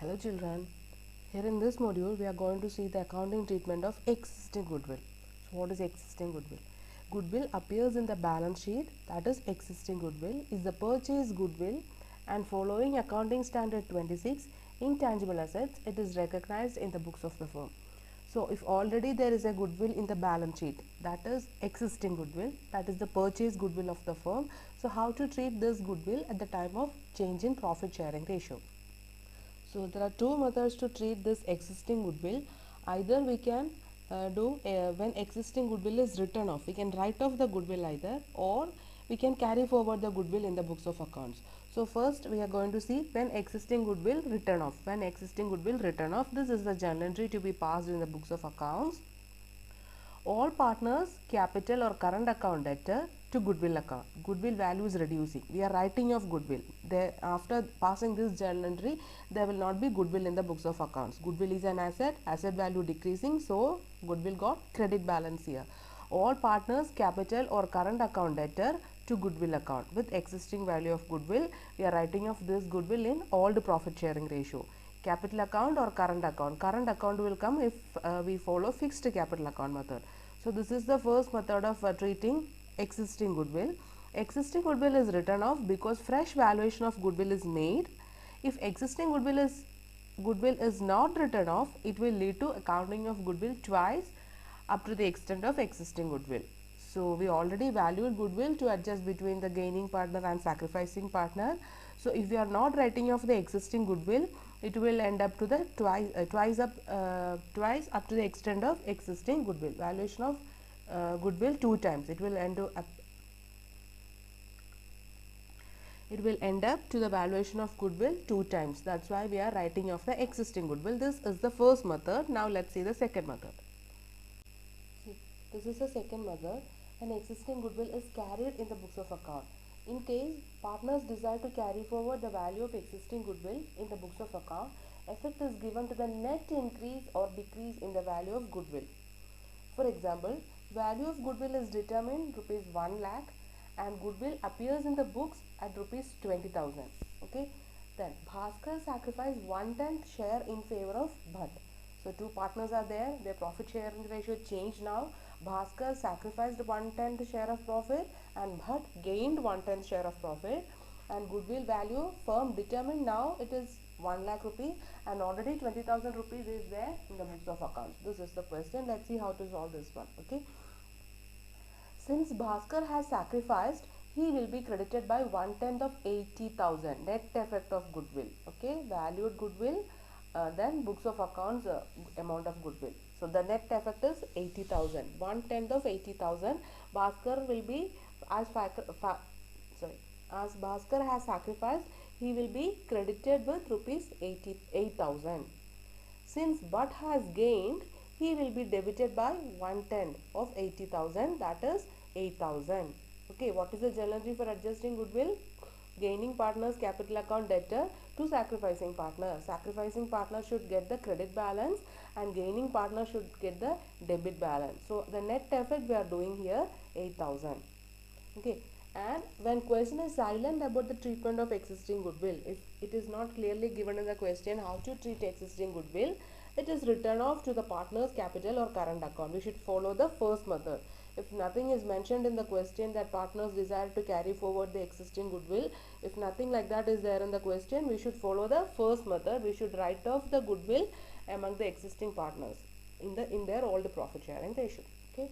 Hello children, here in this module we are going to see the accounting treatment of existing goodwill. So what is existing goodwill? Goodwill appears in the balance sheet, that is existing goodwill is the purchased goodwill, and following accounting standard 26 intangible assets, it is recognized in the books of the firm. So if already there is a goodwill in the balance sheet, that is existing goodwill, that is the purchase goodwill of the firm. So how to treat this goodwill at the time of change in profit sharing ratio? So there are two methods to treat this existing goodwill. Either we can do when existing goodwill is written off, we can write off the goodwill either, or we can carry forward the goodwill in the books of accounts. So first we are going to see when existing goodwill written off. When existing goodwill written off, this is the journal entry to be passed in the books of accounts. All partners, capital or current account debtor to goodwill account. Goodwill value is reducing. We are writing off goodwill. After passing this journal entry, there will not be goodwill in the books of accounts. Goodwill is an asset, asset value decreasing, so goodwill got credit balance here. All partners, capital or current account debtor to goodwill account. With existing value of goodwill, we are writing off this goodwill in old profit sharing ratio. Capital account or current account. Current account will come if we follow fixed capital account method. So this is the first method of treating existing goodwill. Existing goodwill is written off because fresh valuation of goodwill is made. If existing goodwill is not written off, it will lead to accounting of goodwill twice up to the extent of existing goodwill. So we already valued goodwill to adjust between the gaining partner and sacrificing partner. So if we are not writing off the existing goodwill, it will end up to the twice up to the extent of existing goodwill. Valuation of goodwill two times. It will end up to the valuation of goodwill two times. That's why we are writing off the existing goodwill. This is the first method. Now let's see the second method. See, this is the second method. An existing goodwill is carried in the books of account. In case partners desire to carry forward the value of existing goodwill in the books of account, effect is given to the net increase or decrease in the value of goodwill. For example, value of goodwill is determined rupees 1 lakh and goodwill appears in the books at rupees 20,000. Okay. Then Bhaskar sacrificed 1/10 share in favor of Bhatt. So two partners are there, their profit sharing ratio changed now. Bhaskar sacrificed 1/10 share of profit and Bhatt gained 1/10 share of profit, and goodwill value firm determined now it is 1 lakh rupee and already 20,000 rupees is there in the books of accounts. This is the question. Let's see how to solve this one. Okay. Since Bhaskar has sacrificed, he will be credited by 1/10 of 80,000 net effect of goodwill. Okay, valued goodwill, then books of accounts amount of goodwill. So the net effect is 80,000. 1/10 of 80,000. Bhaskar will be as Bhaskar has sacrificed, he will be credited with rupees 88,000. Since Bhatt has gained, he will be debited by 1/10 of 80,000, that is 8,000. Okay, what is the journal entry for adjusting goodwill? Gaining partner's capital account debtor to sacrificing partner. Sacrificing partner should get the credit balance and gaining partner should get the debit balance. So the net effect we are doing here 8,000. Okay, and when question is silent about the treatment of existing goodwill, if it is not clearly given in the question how to treat existing goodwill, it is written off to the partner's capital or current account. We should follow the first method. If nothing is mentioned in the question that partners desire to carry forward the existing goodwill, if nothing like that is there in the question, we should follow the first method. We should write off the goodwill among the existing partners in their old profit sharing ratio. Okay.